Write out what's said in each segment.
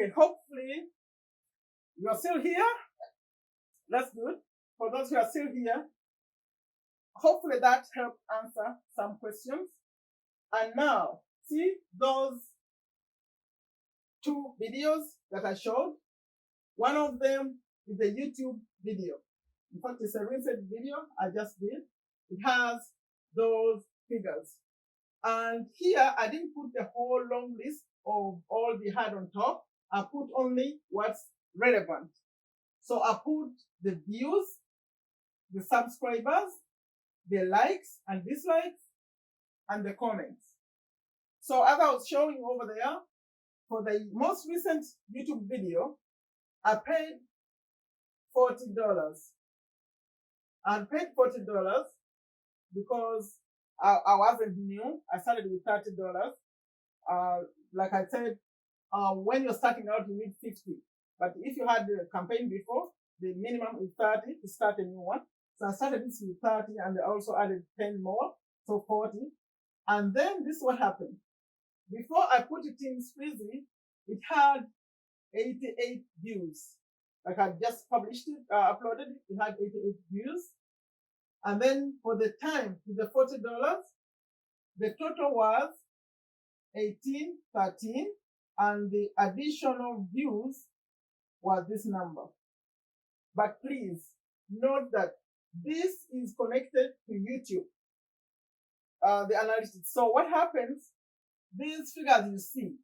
Okay, hopefully you're still here. That's good. For those who are still here, hopefully that helped answer some questions. And now, see those two videos that I showed? One of them is the YouTube video. In fact, it's a recent video I just did. It has those figures. And here, I didn't put the whole long list of all they had on top. I put only what's relevant. So I put the views, the subscribers, the likes and dislikes, and the comments. So as I was showing over there, for the most recent YouTube video, I paid $40. I paid $40 because I wasn't new. I started with $30. Like I said, when you're starting out, you need 50. But if you had the campaign before, the minimum is 30 to start a new one. So I started this with 30 and I also added 10 more, so 40. And then this is what happened. Before I put it in Sprizzy, it had 88 views. Like I just published it, uploaded it, it had 88 views. And then for the time, with the $40, the total was 1813, and the additional views was this number. But please note that this is connected to YouTube, the analytics. So what happens, these figures you see,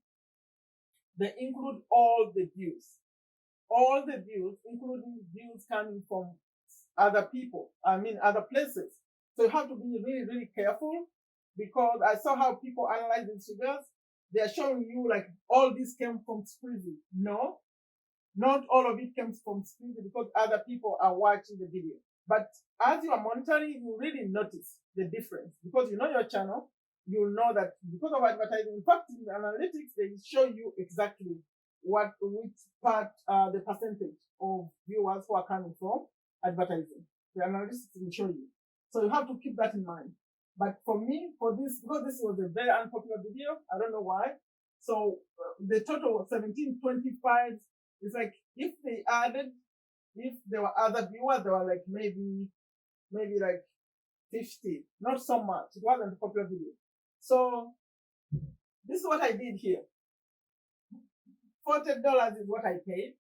they include all the views. All the views, including views coming from other people, other places. So you have to be really, really careful, because I saw how people analyze these figures. They are showing you like all this came from Sprizzy. No, not all of it comes from Sprizzy, because other people are watching the video. But as you are monitoring, you really notice the difference, because you know your channel. You'll know that because of advertising. In fact, in the analytics, they show you exactly which part, the percentage of viewers who are coming from advertising. The analytics will show you. So you have to keep that in mind. But for me, for this, because this was a very unpopular video, I don't know why. So the total was 1725. It's like if there were other viewers, there were like maybe like 50, not so much. It wasn't a popular video. So this is what I did here. $40 is what I paid.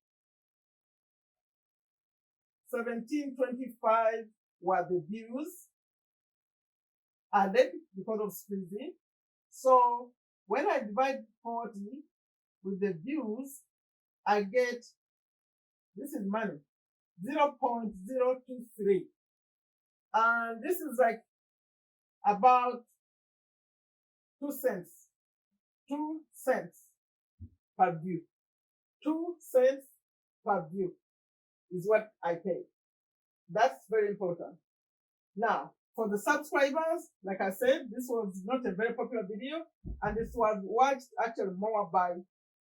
$17.25 were the views added because of Sprizzy. So when I divide 40 with the views, I get, this is money, 0.023. And this is like about 2 cents. 2 cents per view. 2 cents per view is what I pay. That's very important. Now, for the subscribers, like I said, this was not a very popular video, and this was watched actually more by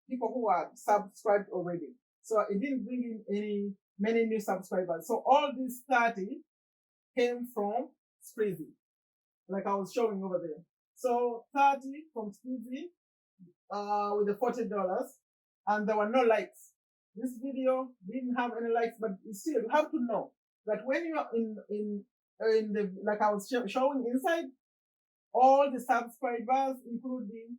people who are subscribed already. So it didn't bring in many new subscribers. So all these 30 came from Sprizzy, like I was showing over there. So 30 from Sprizzy with the $40, and there were no likes. This video didn't have any likes, but still, you have to know that when you are in the, like I was showing inside, all the subscribers, including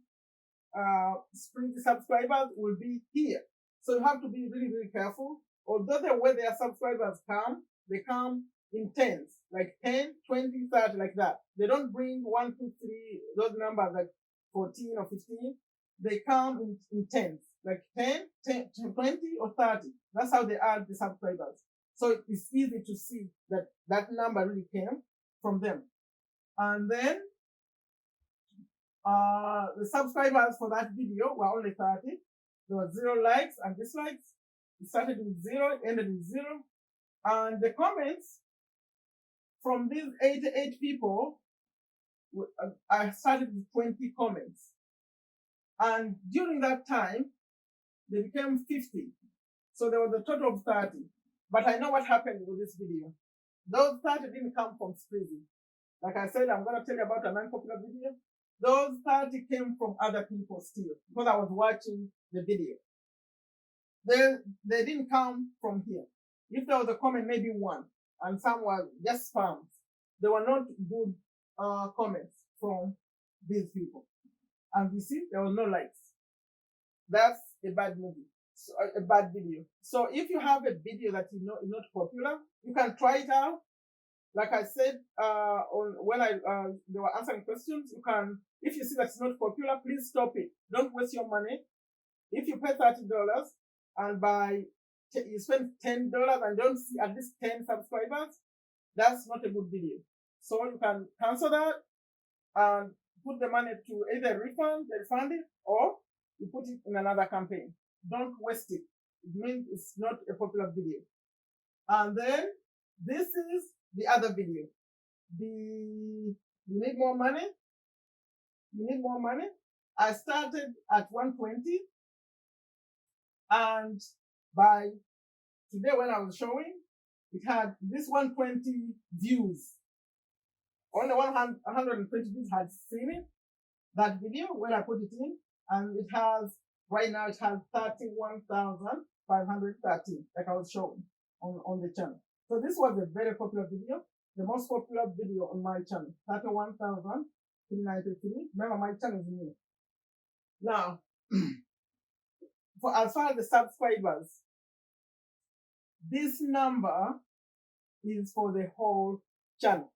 Sprizzy subscribers, will be here. So you have to be really, really careful. Although the way their subscribers come, they come in tens, like 10, 20, 30, like that. They don't bring 1, 2, 3, those numbers like 14 or 15. They come in tens, like 10, 20, or 30. That's how they add the subscribers. So it's easy to see that that number really came from them. And then the subscribers for that video were only 30. There were 0 likes and dislikes. It started with 0, ended with 0. And the comments from these 88 people, I started with 20 comments. And during that time, they became 50. So there was a total of 30. But I know what happened with this video. Those 30 didn't come from Sprizzy. Like I said, I'm going to tell you about an unpopular video. Those 30 came from other people still, because I was watching the video. they didn't come from here. If there was a comment, maybe one, and some were just spams. They were not good comments from these people. And you see, there was no likes. That's a bad movie. So, a bad video. So if you have a video that you know is not popular, you can try it out. Like I said, when they were answering questions, you can, if you see that's not popular, please stop it. Don't waste your money. If you pay $30 and you spend $10 and don't see at least 10 subscribers, that's not a good video. So you can cancel that and put the money to either refund it, or you put it in another campaign. Don't waste it. It means it's not a popular video. And then this is the other video. You need more money. You need more money. I started at 120, and by today when I was showing, it had this 120 views. Only 120 views had seen it, that video, when I put it in, and it has, right now it has 31,513, like I was showing on the channel. So this was a very popular video, the most popular video on my channel, 31,393. Remember, my channel is new. Now, as far as the subscribers, this number is for the whole channel.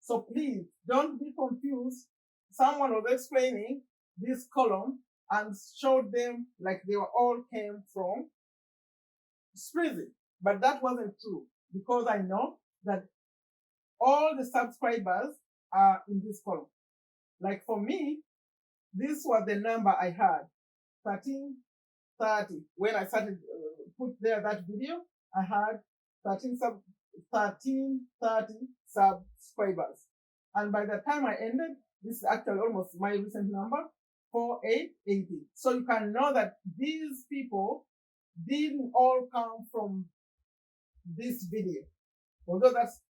So please don't be confused. Someone was explaining this column and showed them like they were all came from Sprizzy. But that wasn't true, because I know that all the subscribers are in this column. Like for me, this was the number I had, 1330. When I started put there that video, I had 1330 subscribers. And by the time I ended, this is actually almost my recent number, 4880. So you can know that these people didn't all come from this video.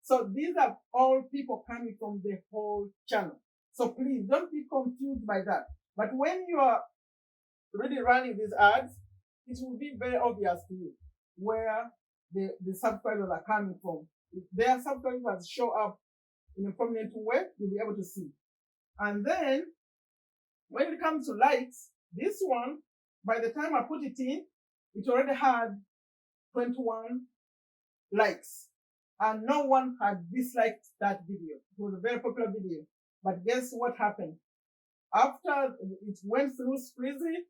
So these are all people coming from the whole channel. So please don't be confused by that. But when you are really running these ads, it will be very obvious to you where the subscribers are coming from. If their subscribers show up in a prominent way, you'll be able to see. And then when it comes to likes, this one, by the time I put it in, it already had 21 likes. And no one had disliked that video. It was a very popular video. But guess what happened? After it went through Sprizzy,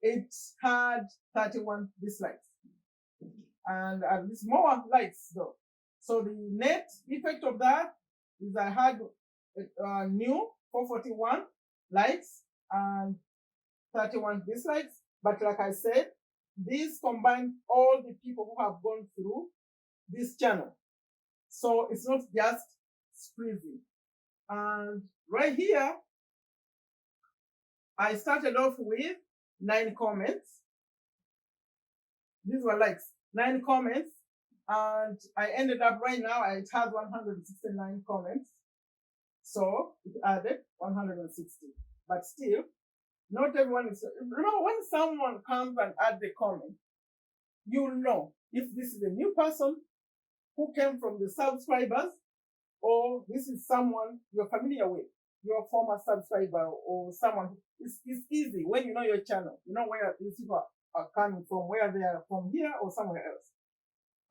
it had 31 dislikes. And it's more likes though. So the net effect of that is I had new 441 likes and 31 dislikes. But like I said, these combine all the people who have gone through this channel. So it's not just Sprizzy. And right here, I started off with 9 comments. These were likes, 9 comments. And I ended up right now, it has 169 comments. So it added 160. But still, not everyone is. Remember, when someone comes and adds a comment, you'll know if this is a new person who came from the subscribers, or this is someone you're familiar with, your former subscriber, or someone. It's easy when you know your channel. You know where these people are coming from, where they are from, here or somewhere else.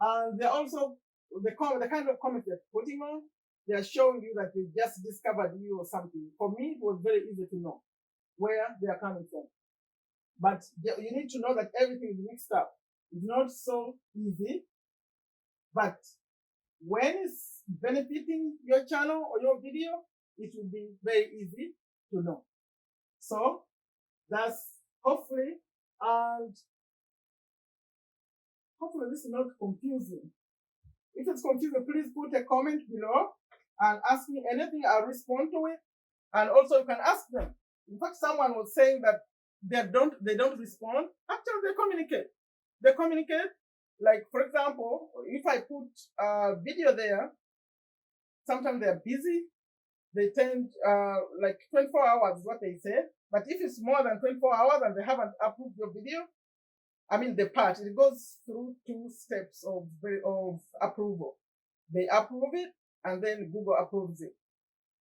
And they're also, the kind of comments they're putting on, they're showing you that they just discovered you or something. For me, it was very easy to know where they are coming from. But you need to know that everything is mixed up. It's not so easy. But when it's benefiting your channel or your video, it will be very easy to know. So that's hopefully this is not confusing. If it's confusing, please put a comment below and ask me anything. I'll respond to it. And also you can ask them. In fact, someone was saying that they don't respond. Actually, they communicate. They communicate. Like, for example, if I put a video there, sometimes they're busy. They tend, like 24 hours is what they say. But if it's more than 24 hours and they haven't approved your video, the part, it goes through 2 steps of approval. They approve it, and then Google approves it.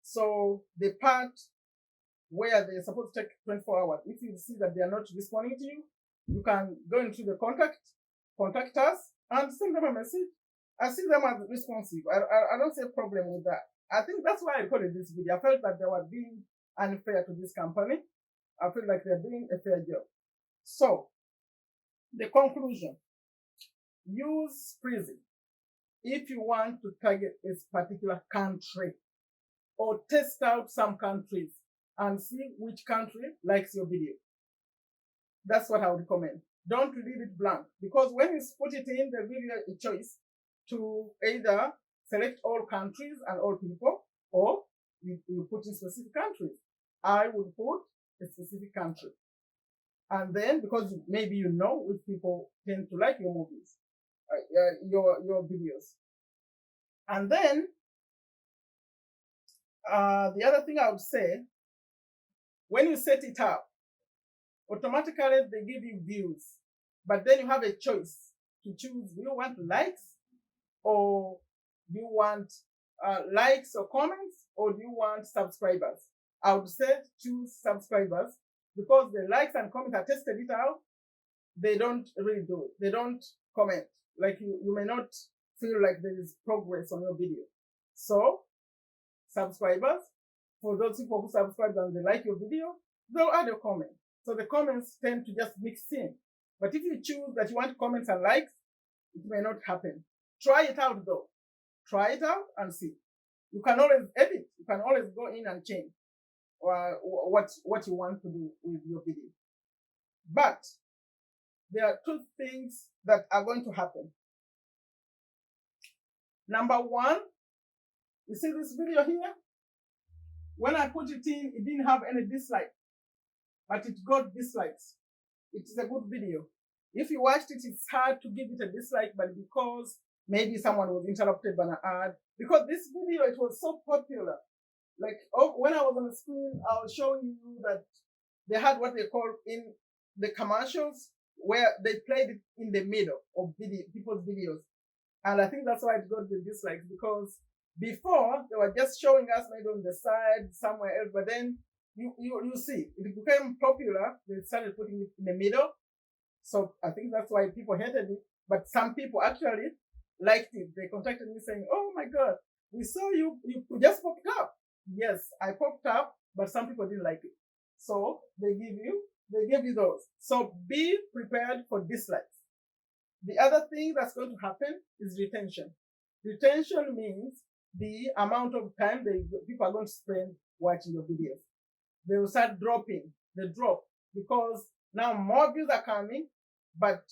So the part where they're supposed to take 24 hours, if you see that they are not responding to you, you can go into the contact us, and send them a message. I see them as responsive. I don't see a problem with that. I think that's why I recorded this video. I felt that they were being unfair to this company. I feel like they're doing a fair job. So, the conclusion: use Sprizzy if you want to target a particular country, or test out some countries and see which country likes your video. That's what I would recommend. Don't leave it blank, because when you put it in the video, a choice to either select all countries and all people, or you put in specific countries. I would put a specific country. And then, because maybe you know which people tend to like your movies, your videos. And then, the other thing I would say, when you set it up, automatically they give you views, but then you have a choice to choose: do you want likes, or do you want likes or comments, or do you want subscribers? I would say choose subscribers, because the likes and comments, I tested it out, they don't really do it. They don't comment. Like you may not feel like there is progress on your video. So subscribers, for those people who subscribe and they like your video, they'll add a comment. So the comments tend to just mix in. But if you choose that you want comments and likes, it may not happen. Try it out though. Try it out and see. You can always edit. You can always go in and change what you want to do with your video. But there are 2 things that are going to happen. Number 1, you see this video here? When I put it in, it didn't have any dislike, but it got dislikes. It is a good video. If you watched it, it's hard to give it a dislike, but because maybe someone was interrupted by an ad, because this video, it was so popular. Like, when I was on the screen, I was showing you that they had what they call in the commercials, where they played it in the middle of people's videos. And I think that's why it got the dislikes, because before they were just showing us maybe on the side somewhere else, but then you see it became popular. They started putting it in the middle. So I think that's why people hated it. But some people actually liked it. They contacted me saying, "Oh my God, we saw you just popped up." Yes, I popped up, but some people didn't like it. So they gave you those. So be prepared for dislikes. The other thing that's going to happen is retention. Retention means the amount of time people are going to spend watching your videos. They will start dropping. They drop because now more views are coming, but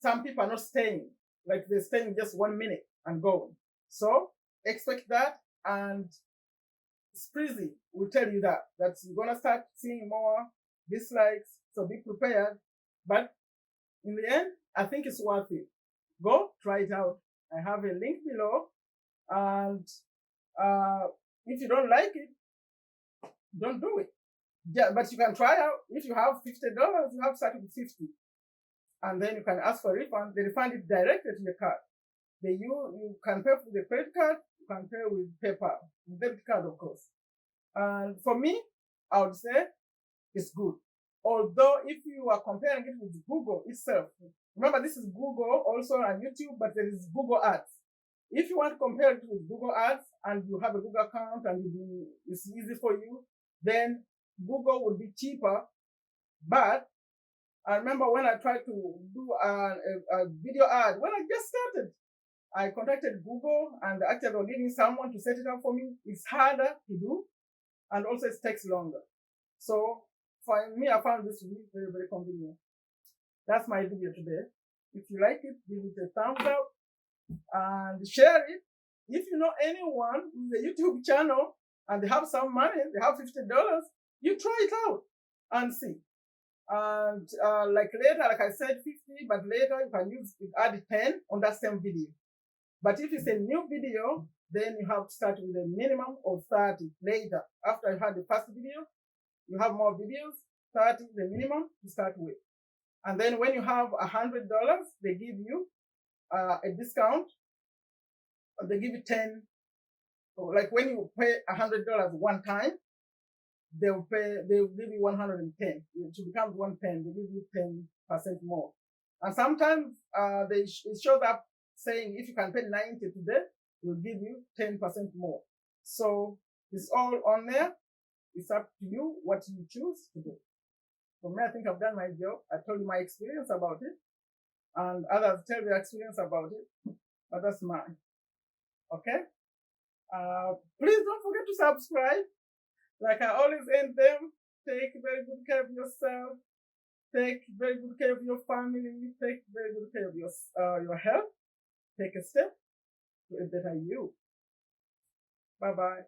some people are not staying. Like they're staying just 1 minute and going. So expect that, and Sprizzy will tell you that you're gonna start seeing more dislikes. So be prepared. But in the end, I think it's worth it. Go try it out. I have a link below, and if you don't like it, don't do it. Yeah, but you can try out. If you have $50, you have to start with 50, and then you can ask for a refund. They refund it directly to your card. You can pay with the credit card. You can pay with PayPal, debit card, of course. And for me, I would say it's good. Although if you are comparing it with Google itself, remember this is Google also on YouTube, but there is Google Ads. If you want to compare it with Google Ads and you have a Google account and it's easy for you, then Google would be cheaper. But I remember when I tried to do a video ad, when I just started, I contacted Google and actually they were getting someone to set it up for me. It's harder to do, and also it takes longer. So for me, I found this really very, very convenient. That's my video today. If you like it, give it a thumbs up and share it. If you know anyone with a YouTube channel and they have some money, they have $50, you try it out and see. And like I said, 50, but later you can add 10 on that same video. But if it's a new video, then you have to start with a minimum of 30 later. After you had the first video, you have more videos, 30 the minimum to start with. And then when you have $100, they give you a discount. They give you 10. Like when you pay $100 one time, they'll give you 110. To become 110, they give you 10% more. And sometimes it shows up saying if you can pay 90 today, we'll give you 10% more. So it's all on there. It's up to you what you choose to do. For me, I think I've done my job. I told you my experience about it, and others tell their experience about it, but that's mine. Okay? Please don't forget to subscribe. Like I always end them, take very good care of yourself. Take very good care of your family. Take very good care of your health. Take a step to a better you. Bye bye.